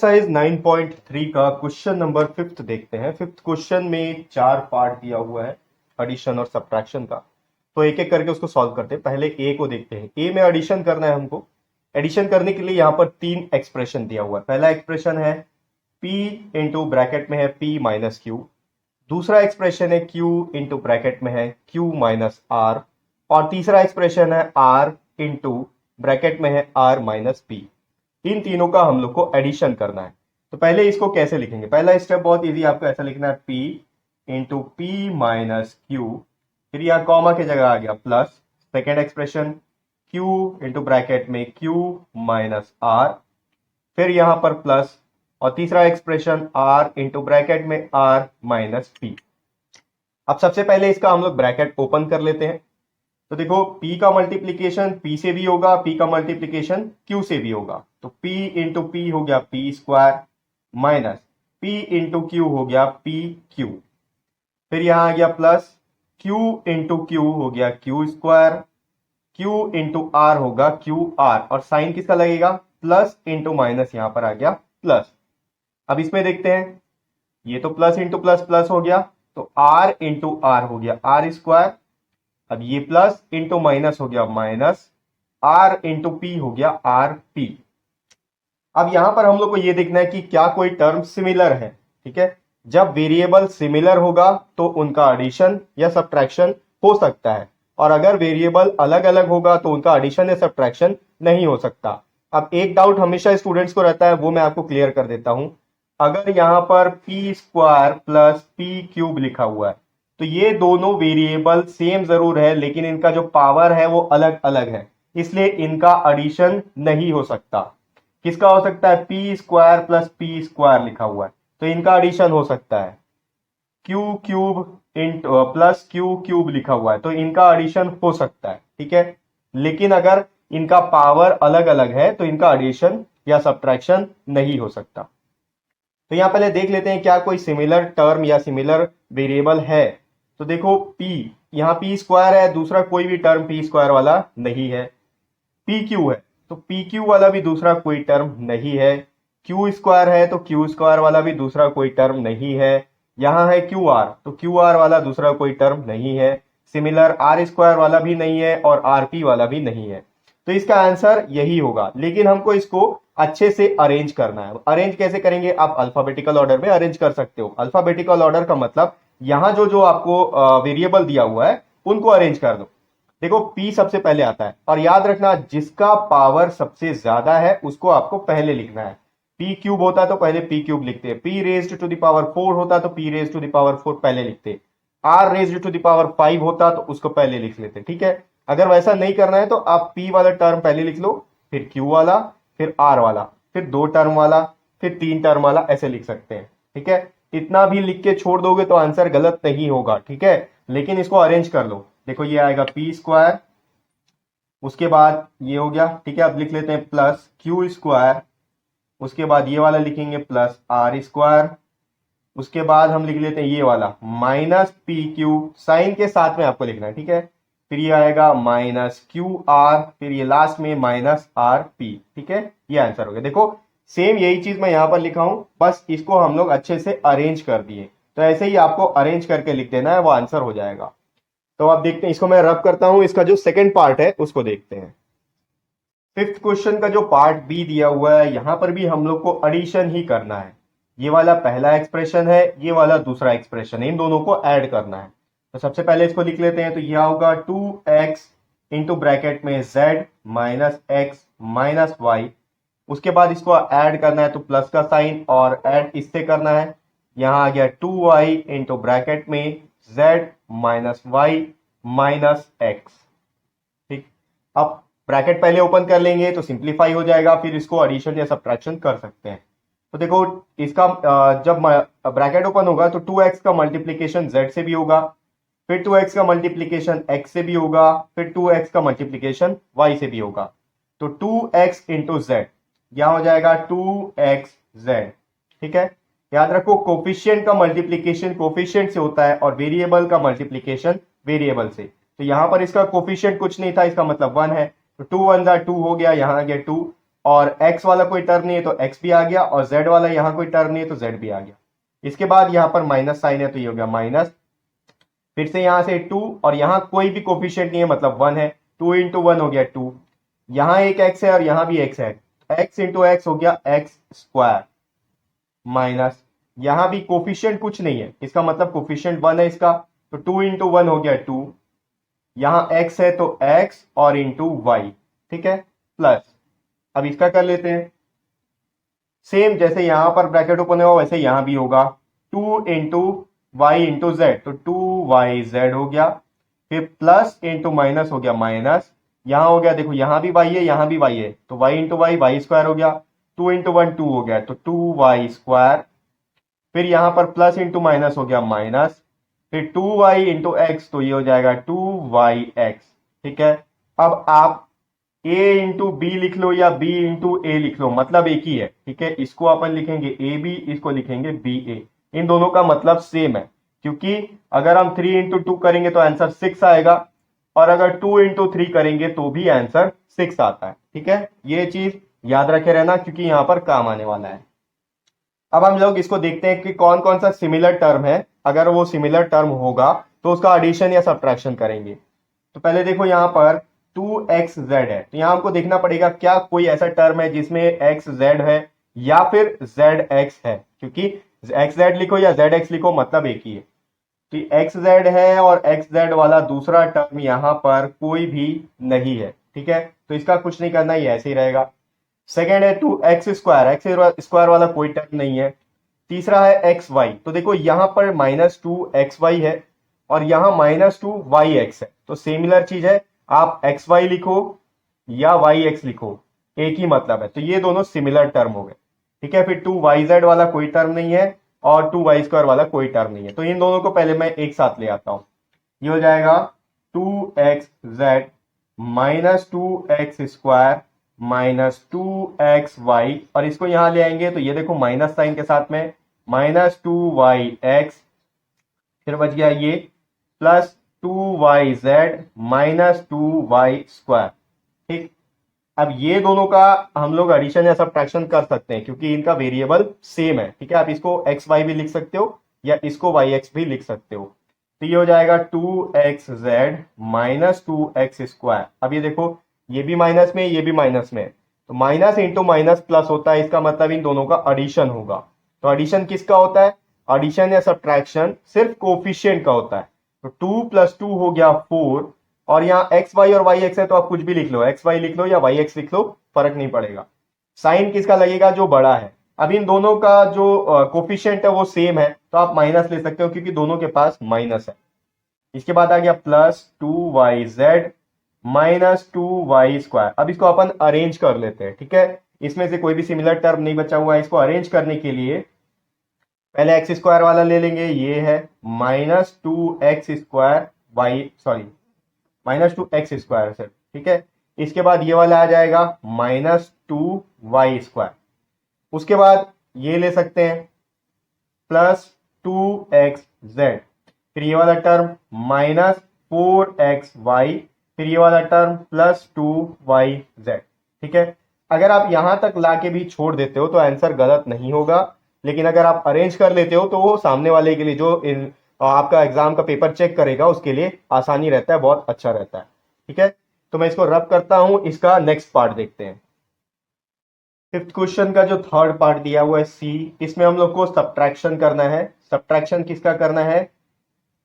Exercise 9.3 का question number 5th देखते हैं। 5th क्वेश्चन में 4 पार्ट दिया हुआ है एडिशन और सब्ट्रैक्शन का, तो एक एक करके उसको सॉल्व करते हैं। पहले ए को देखते हैं। ए में एडिशन करना है हमको। एडिशन करने के लिए यहाँ पर 3 एक्सप्रेशन दिया हुआ है। पहला एक्सप्रेशन है p इंटू ब्रैकेट में है p माइनस क्यू, दूसरा एक्सप्रेशन है q इंटू ब्रैकेट में है q माइनस आर, और तीसरा एक्सप्रेशन है r इंटू ब्रैकेट में है r माइनस p। इन तीनों का हम लोग को एडिशन करना है। तो पहले इसको कैसे लिखेंगे? पहला स्टेप बहुत इजी, आपको ऐसा लिखना है p into P minus Q, फिर यहाँ कॉमा की जगह आ गया plus second expression q into bracket में q माइनस आर, फिर यहां पर प्लस, और तीसरा एक्सप्रेशन r इंटू ब्रैकेट में r माइनस पी। अब सबसे पहले इसका हम लोग ब्रैकेट ओपन कर लेते हैं। तो देखो p का मल्टीप्लीकेशन p से भी होगा, p का मल्टीप्लीकेशन q से भी होगा। तो p इंटू पी हो गया p square minus p into Q हो गया p क्यू, फिर यहां आ गया प्लस q इंटू क्यू हो गया q square, q into r होगा क्यू आर, और साइन किसका लगेगा? प्लस इंटू माइनस, यहां पर आ गया प्लस। अब इसमें देखते हैं, ये तो प्लस इंटू प्लस प्लस हो गया, तो r इंटू आर हो गया आर स्क्वायर। अब ये प्लस इंटू माइनस हो गया माइनस, r इंटू पी हो गया आर पी। अब यहां पर हम लोग को ये देखना है कि क्या कोई टर्म सिमिलर है। ठीक है, जब वेरिएबल सिमिलर होगा तो उनका एडिशन या सब्ट्रैक्शन हो सकता है, और अगर वेरिएबल अलग अलग होगा तो उनका एडिशन या सब्ट्रैक्शन नहीं हो सकता। अब एक डाउट हमेशा स्टूडेंट्स को रहता है, वो मैं आपको क्लियर कर देता हूं। अगर यहां पर P square plus P cube लिखा हुआ है, तो ये दोनों वेरिएबल सेम जरूर है, लेकिन इनका जो पावर है वो अलग अलग है, इसलिए इनका एडिशन नहीं हो सकता। किसका हो सकता है? P square plus P square लिखा हुआ है, तो इनका एडिशन हो सकता है। Q cube into plus Q cube लिखा हुआ है, तो इनका एडिशन हो सकता है। ठीक है, लेकिन अगर इनका पावर अलग अलग है तो इनका एडिशन या सब्ट्रैक्शन नहीं हो सकता। तो यहां पहले देख लेते हैं क्या कोई सिमिलर टर्म या सिमिलर वेरिएबल है। तो देखो p, यहां पी स्क्वायर है, दूसरा कोई भी टर्म पी स्क्वायर वाला नहीं है। पी क्यू है, तो पी क्यू वाला भी दूसरा कोई टर्म नहीं है। क्यू स्क्वायर है, तो क्यू स्क्वायर वाला भी दूसरा कोई टर्म नहीं है। यहां है क्यू आर, तो क्यू आर वाला दूसरा कोई टर्म नहीं है। सिमिलर आर स्क्वायर वाला भी नहीं है, और आर पी वाला भी नहीं है। तो इसका आंसर यही होगा, लेकिन हमको इसको अच्छे से अरेंज करना है। अरेंज कैसे करेंगे? आप अल्फाबेटिकल ऑर्डर में अरेंज कर सकते हो। अल्फाबेटिकल ऑर्डर का मतलब यहां जो जो आपको वेरिएबल दिया हुआ है उनको अरेंज कर दो। देखो p सबसे पहले आता है, और याद रखना जिसका पावर सबसे ज्यादा है उसको आपको पहले लिखना है। p क्यूब होता तो पहले p क्यूब लिखते हैं, p raised to the power 4 होता तो p raised to the power 4 पहले लिखते, r raised to the power 5 होता तो उसको पहले लिख लेते। ठीक है, अगर वैसा नहीं करना है तो आप p वाला टर्म पहले लिख लो, फिर q वाला, फिर r वाला, फिर 2 टर्म वाला, फिर 3 टर्म वाला, ऐसे लिख सकते हैं। ठीक है, इतना भी लिख के छोड़ दोगे तो आंसर गलत नहीं होगा। ठीक है, लेकिन इसको अरेंज कर लो। देखो ये आएगा पी स्क्वायर, उसके बाद ये हो गया। ठीक है, अब लिख लेते हैं प्लस क्यू स्क्वायर, उसके बाद ये वाला लिखेंगे प्लस आर स्क्वायर, उसके बाद हम लिख लेते हैं ये वाला माइनस पी क्यू, साइन के साथ में आपको लिखना है। ठीक है, फिर ये आएगा माइनस क्यू आर, फिर ये लास्ट में माइनस आर पी। ठीक है, ये आंसर हो गया। देखो सेम यही चीज मैं यहां पर लिखा हूं, बस इसको हम लोग अच्छे से अरेंज कर दिए। तो ऐसे ही आपको अरेंज करके लिख देना है, वो आंसर हो जाएगा। तो आप देखते हैं, इसको मैं रब करता हूं, इसका जो सेकंड पार्ट है उसको देखते हैं। 5th क्वेश्चन का जो पार्ट बी दिया हुआ है, यहां पर भी हम लोग को एडिशन ही करना है। ये वाला पहला एक्सप्रेशन है, ये वाला दूसरा एक्सप्रेशन है, इन दोनों को ऐड करना है। तो सबसे पहले इसको लिख लेते हैं। तो यह होगा 2x इंटू ब्रैकेट में z minus x minus y, उसके बाद इसको ऐड करना है तो प्लस का साइन, और ऐड इससे करना है। यहां आ गया 2y इंटू ब्रैकेट में z minus y minus x. ठीक, अब ब्रैकेट पहले ओपन कर लेंगे तो सिंप्लीफाई हो जाएगा, फिर इसको एडिशन या सब्ट्रैक्शन कर सकते हैं। तो देखो इसका जब ब्रैकेट ओपन होगा तो 2x का मल्टीप्लीकेशन z से भी होगा, फिर 2x का मल्टीप्लीकेशन x से भी होगा, फिर 2x का मल्टीप्लीकेशन y से भी होगा। तो 2x इंटू जेड, यह हो जाएगा 2xz। ठीक है, याद रखो कोफिशिएंट का मल्टीप्लीकेशन कोफिशिएंट से होता है, और वेरिएबल का मल्टीप्लीकेशन वेरिएबल से। तो यहां पर इसका कोफिशिएंट कुछ नहीं था, इसका मतलब 1 है, तो 2 1 2 हो गया, यहां आ गया 2, और x वाला कोई टर्म नहीं है तो x भी आ गया, और z वाला यहां कोई टर्म नहीं है तो z भी आ गया। इसके बाद यहां पर माइनस साइन है तो ये हो गया माइनस, फिर से यहां से 2, और यहां कोई भी कोफिशिएंट नहीं है मतलब 1 है, 2 इंटू 1 हो गया 2, यहां एक x है और यहां भी x है, x इंटू एक्स हो गया एक्स स्क्वायर, माइनस यहां भी कोफिशिएंट कुछ नहीं है, इसका मतलब कोफिशिएंट 1 है इसका, तो 2 इंटू 1 हो गया 2, यहां x है तो x और इंटू वाई, ठीक है, प्लस अब इसका कर लेते हैं, सेम जैसे यहां पर ब्रैकेट ओपन हुआ वैसे यहां भी होगा, 2 इंटू वाई इंटू जेड, तो 2yz हो गया, फिर प्लस इंटू माइनस हो गया माइनस, यहां हो गया देखो यहां भी y है यहां भी y है, तो y इंटू वाई स्क्वायर हो गया, 2 इंटू 1 2 हो गया तो 2y स्क्वायर, फिर यहां पर प्लस इंटू माइनस हो गया माइनस, फिर 2y इंटू एक्स, तो ये हो जाएगा 2yx, ठीक है। अब आप a इंटू बी लिख लो या b इंटू ए लिख लो, मतलब एक ही है, ठीक है, इसको अपन लिखेंगे ए बी, इसको लिखेंगे बी ए, इन दोनों का मतलब सेम है, क्योंकि अगर हम 3 इंटू 2 करेंगे तो आंसर 6 आएगा, और अगर 2 इंटू 3 करेंगे तो भी आंसर 6 आता है, ठीक है, ये चीज याद रखे रहना क्योंकि यहां पर काम आने वाला है। अब हम लोग इसको देखते हैं कि कौन कौन सा सिमिलर टर्म है, अगर वो सिमिलर टर्म होगा तो उसका एडिशन या सब्ट्रैक्शन करेंगे। तो पहले देखो यहां पर 2xz है, तो यहां हमको देखना पड़ेगा क्या कोई ऐसा टर्म है जिसमें xz है या फिर zx है, क्योंकि xz लिखो या zx लिखो मतलब एक ही है, तो xz है और xz वाला दूसरा टर्म यहां पर कोई भी नहीं है, ठीक है, तो इसका कुछ नहीं करना, ये ऐसे ही रहेगा। सेकेंड है 2x स्क्वायर, एक्स स्क्वायर वाला कोई टर्म नहीं है। तीसरा है एक्स वाई, तो देखो यहां पर -2xy है और यहां -2yx है, तो सिमिलर चीज है, आप xy लिखो या yx लिखो एक ही मतलब है, तो ये दोनों सिमिलर टर्म हो गए, ठीक है। फिर 2yz वाला कोई टर्म नहीं है और 2y² वाला कोई टर्म नहीं है, तो इन दोनों को पहले मैं एक साथ ले आता हूं, ये हो जाएगा 2xz -2x² -2xy, और इसको यहां ले आएंगे तो ये देखो माइनस साइन के साथ में -2yx, फिर बच गया ये प्लस 2yz -2y², ठीक। अब ये दोनों का हम लोग एडिशन या सब्ट्रैक्शन कर सकते हैं क्योंकि इनका वेरिएबल सेम है, ठीक है, आप इसको एक्स वाई भी लिख सकते हो या इसको वाई एक्स भी लिख सकते हो, तो ये हो जाएगा 2xz -2x²। अब ये देखो ये भी माइनस में ये भी माइनस में, तो माइनस इंटू माइनस प्लस होता है, इसका मतलब इन दोनों का एडिशन होगा। तो एडिशन किसका होता है, एडिशन या सब्ट्रैक्शन सिर्फ कोफिशिएंट का होता है, तो 2 + 2 हो गया 4, और यहाँ एक्स वाई और वाई एक्स है तो आप कुछ भी लिख लो, एक्स वाई लिख लो या वाई एक्स लिख लो, फर्क नहीं पड़ेगा, साइन किसका लगेगा जो बड़ा है। अब इन दोनों का जो कोफिशिएंट है वो सेम है तो आप माइनस ले सकते हो क्योंकि दोनों के पास माइनस है। इसके बाद आ गया +2yz -2y²। अब इसको अपन अरेंज कर लेते हैं, ठीक है, इसमें से कोई भी सिमिलर टर्म नहीं बचा हुआ है, इसको अरेंज करने के लिए पहले x² वाला ले लेंगे, ये है -2x² Y sorry -2x² sir, ठीक है। इसके बाद ये वाला आ जाएगा -2y², उसके बाद ये ले सकते हैं +2xz, फिर ये वाला टर्म -4xy, फिर ये वाला टर्म +2yz, ठीक है। अगर आप यहां तक लाके भी छोड़ देते हो तो आंसर गलत नहीं होगा, लेकिन अगर आप अरेंज कर लेते हो तो वो सामने वाले के लिए जो आपका एग्जाम का पेपर चेक करेगा उसके लिए आसानी रहता है, बहुत अच्छा रहता है, ठीक है। तो मैं इसको रब करता हूं, इसका नेक्स्ट पार्ट देखते हैं। फिफ्थ क्वेश्चन का जो थर्ड पार्ट दिया हुआ है सी, इसमें हम लोग को सब्ट्रैक्शन करना है। सब्ट्रैक्शन किसका करना है,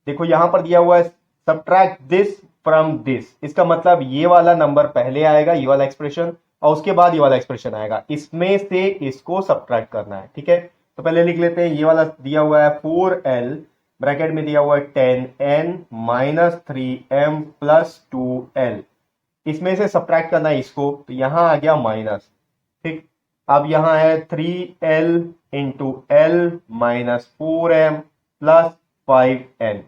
देखो यहां पर दिया हुआ है सब्ट्रैक्ट दिस फ्रॉम दिस, इसका मतलब ये वाला नंबर पहले आएगा, ये वाला एक्सप्रेशन, और उसके बाद ये वाला एक्सप्रेशन आएगा, इसमें से इसको सब्ट्रैक्ट करना है, ठीक है। तो पहले लिख लेते हैं, ये वाला दिया हुआ है 4l, ब्रैकेट में दिया हुआ है 10n -3m + 2l, इसमें से सब्ट्रैक्ट करना है इसको, तो यहां आ गया माइनस, ठीक। अब यहां है 3l into l -4m + 5n,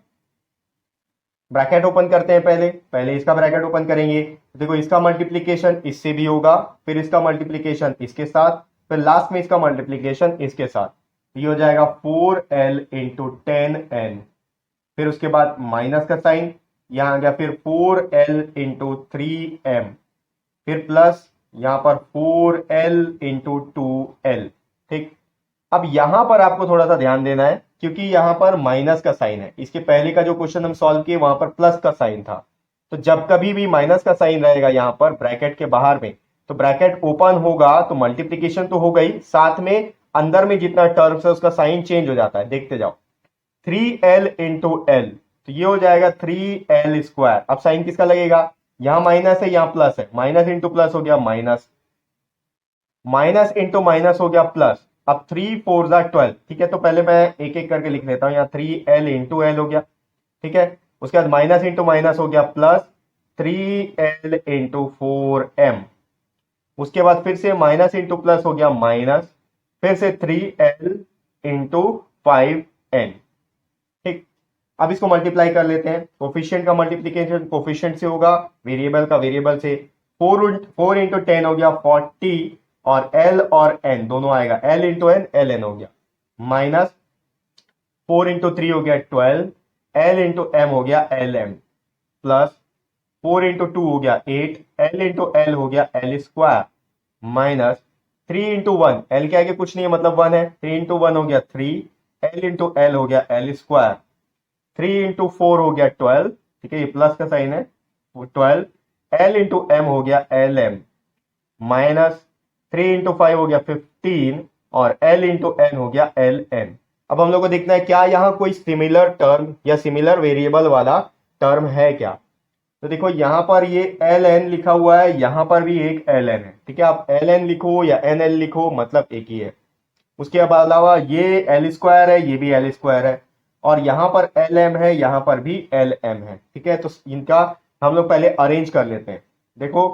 bracket open करते हैं, पहले पहले इसका ब्रैकेट ओपन करेंगे, देखो इसका मल्टीप्लीकेशन इससे भी होगा, फिर इसका मल्टीप्लीकेशन इसके साथ, फिर लास्ट में इसका मल्टीप्लीकेशन इसके साथ, ये हो जाएगा 4l इंटू 10n, फिर उसके बाद माइनस का साइन यहां आ गया, फिर 4l इंटू 3m, फिर प्लस यहां पर 4L इंटू 2L। ठीक, अब यहां पर आपको थोड़ा सा ध्यान देना है क्योंकि यहां पर माइनस का साइन है। इसके पहले का जो क्वेश्चन हम सॉल्व किए वहां पर प्लस का साइन था। तो जब कभी भी माइनस का साइन रहेगा यहां पर ब्रैकेट के बाहर में, तो ब्रैकेट ओपन होगा तो मल्टीप्लीकेशन तो हो गई, साथ में अंदर में जितना टर्म्स है उसका साइन चेंज हो जाता है। देखते जाओ, 3L इंटू एल, तो ये हो जाएगा 3L²। अब साइन किसका लगेगा, यहां माइनस है यहां प्लस है, माइनस इंटू प्लस हो गया माइनस, माइनस इंटू माइनस हो गया प्लस। अब 3 4 12, ठीक है। तो पहले मैं एक एक करके लिख लेता हूं, यहाँ 3L इंटू एल हो गया, ठीक है। उसके बाद माइनस इंटू माइनस हो गया प्लस, 3L इंटू 4M। उसके बाद फिर से माइनस इंटू प्लस हो गया माइनस, फिर से 3L इंटू 5N। ठीक, अब इसको मल्टीप्लाई कर लेते हैं। कोफिशिएंट का मल्टीप्लीकेशन कोफिशिएंट से होगा, वेरिएबल का वेरिएबल से। 4 इंटू 10 हो गया 40, और L और N दोनों आएगा, L इंटू एन LN हो गया, माइनस 4 इंटू 3 हो गया 12, L इंटू M हो गया LM, प्लस 4 इंटू 2 हो गया 8, L इंटू L हो गया L², माइनस 3 इंटू 1, L के आगे कुछ नहीं है मतलब 1 है, 3 इंटू 1 हो गया 3, L इंटू L हो गया L², 3 इंटू 4 हो गया 12, ठीक है, ये प्लस का साइन है, 12, L इंटू M हो गया LM, माइनस 3 इंटू 5 हो गया 15, और L इंटू N हो गया LN। अब हम लोग को देखना है क्या यहां कोई सिमिलर टर्म या सिमिलर वेरिएबल वाला टर्म है क्या। तो देखो यहां पर ये LN लिखा हुआ है, यहां पर भी एक LN है, ठीक है। आप LN लिखो या NL लिखो मतलब एक ही है। उसके अलावा ये L² है, ये भी L² है, और यहां पर LM है, यहां पर भी LM है, ठीक है। तो इनका हम लोग पहले अरेंज कर लेते हैं। देखो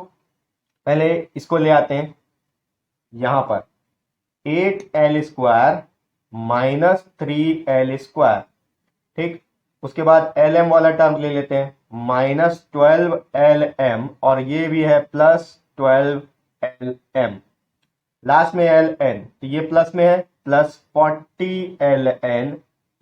पहले इसको ले आते हैं, यहां पर 8L² माइनस 3L², ठीक। उसके बाद LM वाला टर्म ले लेते हैं, माइनस 12LM, और ये भी है प्लस 12LM, लास्ट में LN, तो ये प्लस में है, प्लस 40LN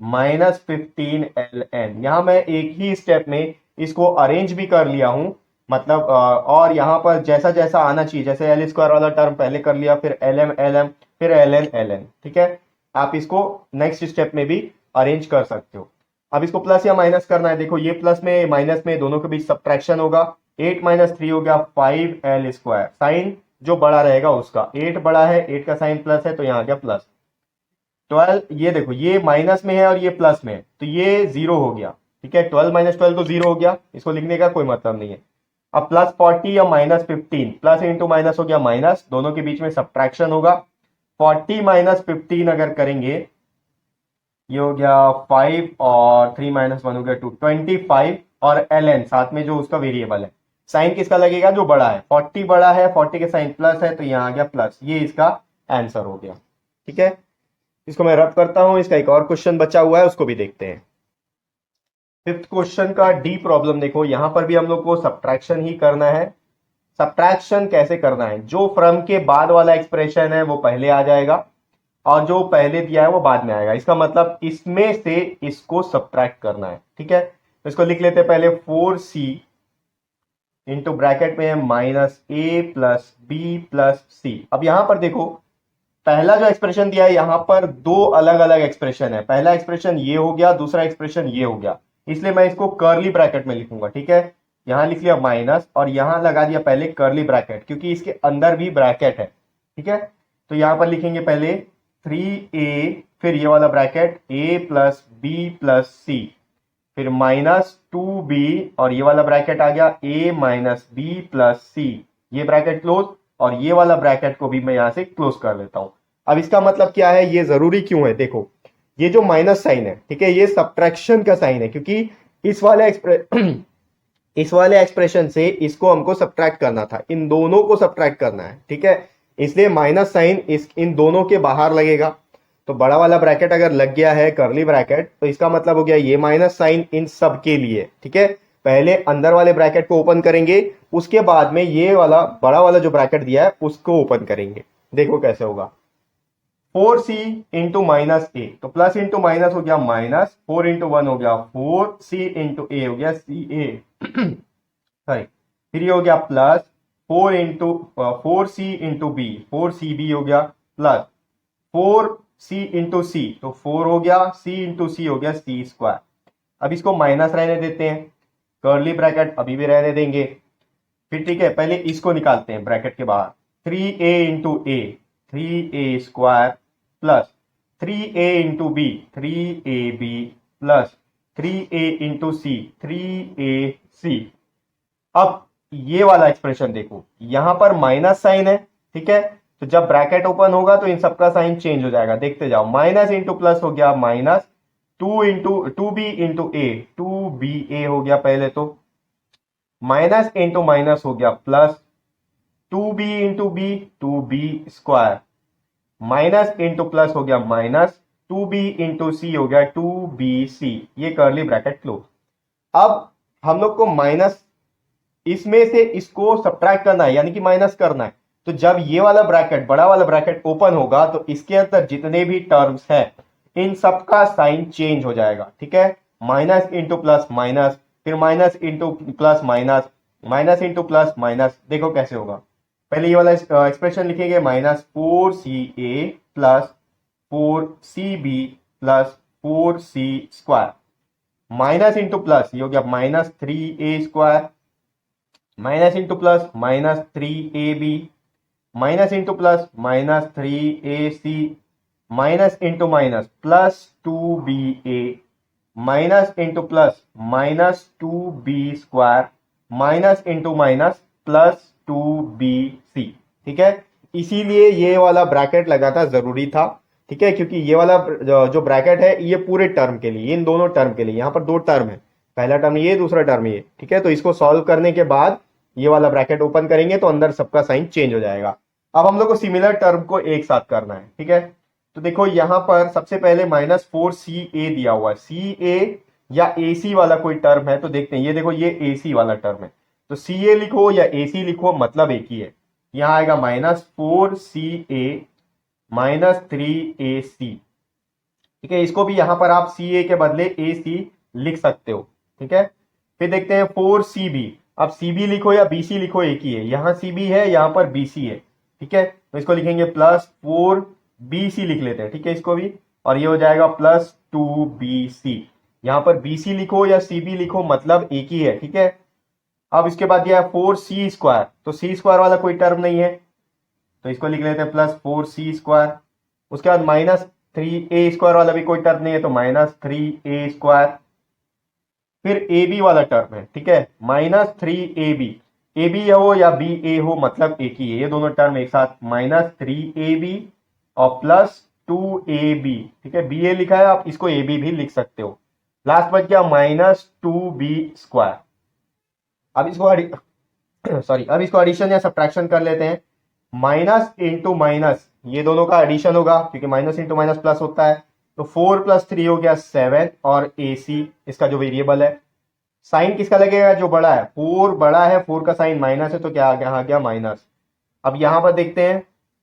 माइनस 15LN। यहां मैं एक ही स्टेप में इसको अरेंज भी कर लिया हूं, मतलब और यहां पर जैसा जैसा आना चाहिए, जैसे L² वाला टर्म पहले कर लिया, फिर LM LM, फिर LN LN, ठीक है। आप इसको नेक्स्ट स्टेप में भी अरेंज कर सकते हो। अब इसको प्लस या माइनस करना है, देखो ये प्लस में माइनस में दोनों के बीच सब्ट्रैक्शन होगा, 8 माइनस 3 हो गया 5L², साइन जो बड़ा रहेगा उसका, 8 बड़ा है, 8 का साइन प्लस है तो यहां आ गया प्लस 12, ये देखो ये माइनस में है और ये प्लस में है तो ये जीरो हो गया, ठीक है। 12 माइनस 12 तो जीरो हो गया, इसको लिखने का कोई मतलब नहीं है। अब प्लस 40 या माइनस 15, प्लस इंटू माइनस हो गया माइनस, दोनों के बीच में सब्ट्रैक्शन होगा। 40 माइनस 15 अगर करेंगे, ये हो गया 5 और 3 माइनस 1 हो गया 2, 25, और LN साथ में जो उसका वेरिएबल है, साइन किसका लगेगा जो बड़ा है, 40 बड़ा है, 40 के साइन प्लस है तो यहां आ गया प्लस, ये इसका आंसर हो गया, ठीक है। इसको मैं रब करता हूं, इसका एक और क्वेश्चन बचा हुआ है उसको भी देखते हैं। फिफ्थ क्वेश्चन का डी प्रॉब्लम देखो, यहां पर भी हम लोग को सब्ट्रैक्शन ही करना है। सब्ट्रैक्शन कैसे करना है, जो फ्रॉम के बाद वाला एक्सप्रेशन है वो पहले आ जाएगा, और जो पहले दिया है वो बाद में आएगा। इसका मतलब इसमें से इसको सब्ट्रैक्ट करना है, ठीक है। तो इसको लिख लेते हैं पहले, 4C इंटू ब्रैकेट में है minus A plus B plus C। अब यहां पर देखो पहला जो एक्सप्रेशन दिया है यहां पर दो अलग अलग एक्सप्रेशन है, पहला एक्सप्रेशन ये हो गया, दूसरा एक्सप्रेशन ये हो गया, इसलिए मैं इसको कर्ली ब्रैकेट में लिखूंगा, ठीक है। यहां लिख लिया माइनस और यहां लगा दिया पहले कर्ली ब्रैकेट, क्योंकि इसके अंदर भी ब्रैकेट है, ठीक है। तो यहां पर लिखेंगे पहले 3A, फिर ये वाला bracket A plus B plus C, फिर माइनस 2B, और ये वाला ब्रैकेट आ गया A minus B plus C, ये ब्रैकेट क्लोज, और ये वाला ब्रैकेट को भी मैं यहां से क्लोज कर लेता हूं। अब इसका मतलब क्या है, ये जरूरी क्यों है, देखो ये जो माइनस साइन है, ठीक है, ये सब्ट्रैक्शन का साइन है, क्योंकि इस वाले इस वाले एक्सप्रेशन से इसको हमको सब्ट्रैक्ट करना था, इन दोनों को सब्ट्रैक्ट करना है, ठीक है। इसलिए माइनस साइन इन दोनों के बाहर लगेगा। तो बड़ा वाला ब्रैकेट अगर लग गया है कर्ली ब्रैकेट, तो इसका मतलब हो गया ये माइनस साइन इन सब के लिए, ठीक है। पहले अंदर वाले ब्रैकेट को ओपन करेंगे, उसके बाद में ये वाला बड़ा वाला जो ब्रैकेट दिया है उसको ओपन करेंगे। देखो कैसे होगा, 4C इंटू माइनस ए, तो प्लस इंटू माइनस हो गया माइनस, 4 इंटू 1 हो गया 4, C इंटू ए हो गया CA सॉरी, फिर ये हो गया plus 4C into B, 4CB हो गया, प्लस 4C इंटू सी, तो 4 हो गया, C इंटू सी हो गया C स्क्वायर। अब इसको माइनस रहने देते हैं, कर्ली ब्रैकेट अभी भी रहने देंगे। फिर ठीक है, पहले इसको निकालते हैं ब्रैकेट के बाहर, 3A into A, 3A square, plus 3A into B, 3AB, plus 3A into C, 3AC। अब ये वाला एक्सप्रेशन देखो, यहां पर माइनस साइन है, ठीक है, तो जब ब्रैकेट ओपन होगा तो इन सबका साइन चेंज हो जाएगा, देखते जाओ, माइनस इंटू प्लस हो गया माइनस, 2B इंटू ए, 2BA हो गया पहले तो, माइनस इंटू माइनस हो गया plus, 2B into b, 2B square, minus into plus हो गया माइनस, 2B इंटू सी हो गया 2BC, ये करली ब्रैकेट क्लोज। अब हम लोग को माइनस, इसमें से इसको सब्ट्रैक्ट करना है, यानी कि माइनस करना है, तो जब ये वाला ब्रैकेट, बड़ा वाला ब्रैकेट ओपन होगा तो इसके अंदर जितने भी टर्म्स है इन सबका साइन चेंज हो जाएगा, ठीक है, माइनस इंटू प्लस माइनस, फिर minus into plus minus, minus into plus minus, देखो कैसे होगा। पहले ये वाला एक्सप्रेशन लिखेंगे, -4CA plus 4CB plus 4C square, minus into plus ये हो गया -3A square, minus into plus -3AB, minus into plus -3AC, minus into minus +2BA, minus into plus -2B square, minus into minus +2BC, ठीक है। इसीलिए ये वाला bracket लगाना जरूरी था, ठीक है, क्योंकि ये वाला जो ब्रैकेट है ये पूरे टर्म के लिए, इन दोनों टर्म के लिए, यहां पर दो टर्म है, पहला टर्म ये, दूसरा टर्म ये, ठीक है, तो इसको सॉल्व करने के बाद ये वाला ब्रैकेट ओपन करेंगे तो अंदर सबका साइन चेंज हो जाएगा। अब हम लोग को सिमिलर टर्म को एक साथ करना है, ठीक है, तो देखो यहां पर सबसे पहले -4CA दिया हुआ है, CA या AC वाला कोई टर्म है तो देखते हैं, ये देखो ये AC वाला टर्म है, तो CA लिखो या AC लिखो मतलब एक ही है, यहां आएगा -4CA -3AC, ठीक है, इसको भी यहां पर आप CA के बदले AC लिख सकते हो, ठीक है। फिर देखते हैं 4CB, अब CB लिखो या BC लिखो एक ही है, यहां CB है यहां पर BC है, ठीक है, तो इसको लिखेंगे +4BC लिख लेते हैं, ठीक है, इसको भी, और ये हो जाएगा +2BC, यहां पर BC लिखो या CB लिखो मतलब एक ही है, ठीक है। अब इसके बाद दिया है 4C स्क्वायर, तो C स्क्वायर वाला कोई टर्म नहीं है तो इसको लिख लेते हैं +4C स्क्वायर, उसके बाद -3A स्क्वायर वाला भी कोई टर्म नहीं है तो -3A स्क्वायर, फिर AB वाला टर्म है, ठीक है, -3AB, AB हो या BA हो मतलब एक ही है, ये दोनों टर्म एक साथ, -3AB और +2AB, ठीक है, BA लिखा है आप इसको AB भी लिख सकते हो, लास्ट बच गया -2B स्क्वायर। अब इसको सॉरी, अब इसको एडिशन या सब्ट्रैक्शन कर लेते हैं, माइनस इंटू माइनस ये दोनों का एडिशन होगा क्योंकि माइनस इंटू माइनस प्लस होता है, तो 4 + 3 हो गया 7, और AC इसका जो वेरिएबल है, साइन किसका लगेगा जो बड़ा है, 4 बड़ा है, 4 का साइन माइनस है तो क्या आ गया माइनस। अब यहां पर देखते हैं,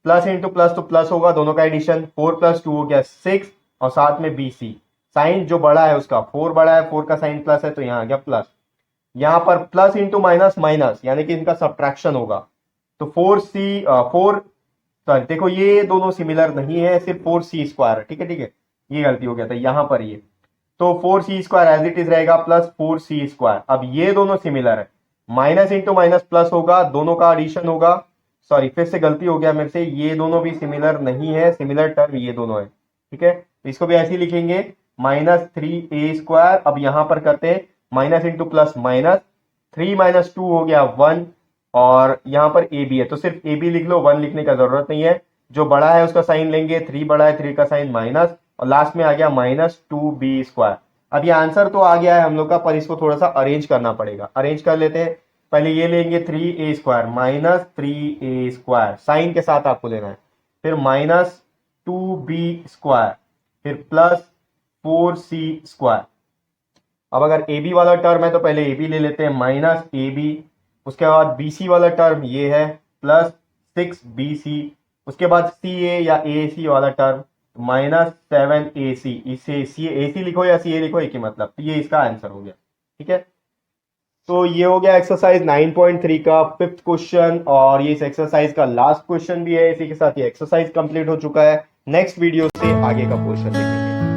प्लस इंटू प्लस तो प्लस होगा, दोनों का एडिशन, 4 + 2 हो गया 6, और साथ में BC, साइन जो बड़ा है उसका 4 बड़ा है, 4 का साइन प्लस है तो यहां आ गया प्लस, यहां पर प्लस इंटू माइनस माइनस यानी कि इनका सब्ट्रैक्शन होगा, तो 4 सॉरी देखो ये दोनों सिमिलर नहीं है, सिर्फ 4C स्क्वायर है, ठीक है ठीक है, ये गलती हो गया था यहां पर ये, तो 4C square as it is रहेगा +4C स्क्वायर। अब ये दोनों सिमिलर है, माइनस इंटू माइनस प्लस होगा, दोनों का एडिशन होगा, सॉरी फिर से गलती हो गया मेरे से, ये दोनों भी सिमिलर नहीं है, सिमिलर टर्म ये दोनों है, ठीक है, तो इसको भी ऐसे ही लिखेंगे -3A स्क्वायर। अब यहां पर करते हैं माइनस इंटू प्लस माइनस, 3 - 2 हो गया 1, और यहां पर AB है तो सिर्फ AB लिख लो, 1 लिखने का जरूरत नहीं है, जो बड़ा है उसका साइन लेंगे, 3 बड़ा है 3 का साइन माइनस, और लास्ट में आ गया -2B स्क्वायर। अब ये आंसर तो आ गया है हम लोग का, पर इसको थोड़ा सा अरेंज करना पड़ेगा, अरेंज कर लेते हैं, पहले ये लेंगे 3A square -3A square, sign के साथ आपको लेना है, फिर -2B स्क्वायर, फिर +4C स्क्वायर। अब अगर AB वाला टर्म है तो पहले AB ले लेते हैं -AB, उसके बाद BC वाला टर्म ये है +6BC, उसके बाद CA या AC वाला टर्म -7AC, इसे AC लिखो या CA लिखो एक ही मतलब, तो ये इसका आंसर हो गया, ठीक है। तो ये हो गया एक्सरसाइज 9.3 का फिफ्थ क्वेश्चन, और ये इस एक्सरसाइज का लास्ट क्वेश्चन भी है। इसी के साथ ये एक्सरसाइज कंप्लीट हो चुका है। नेक्स्ट वीडियो से आगे का पोर्शन देखेंगे।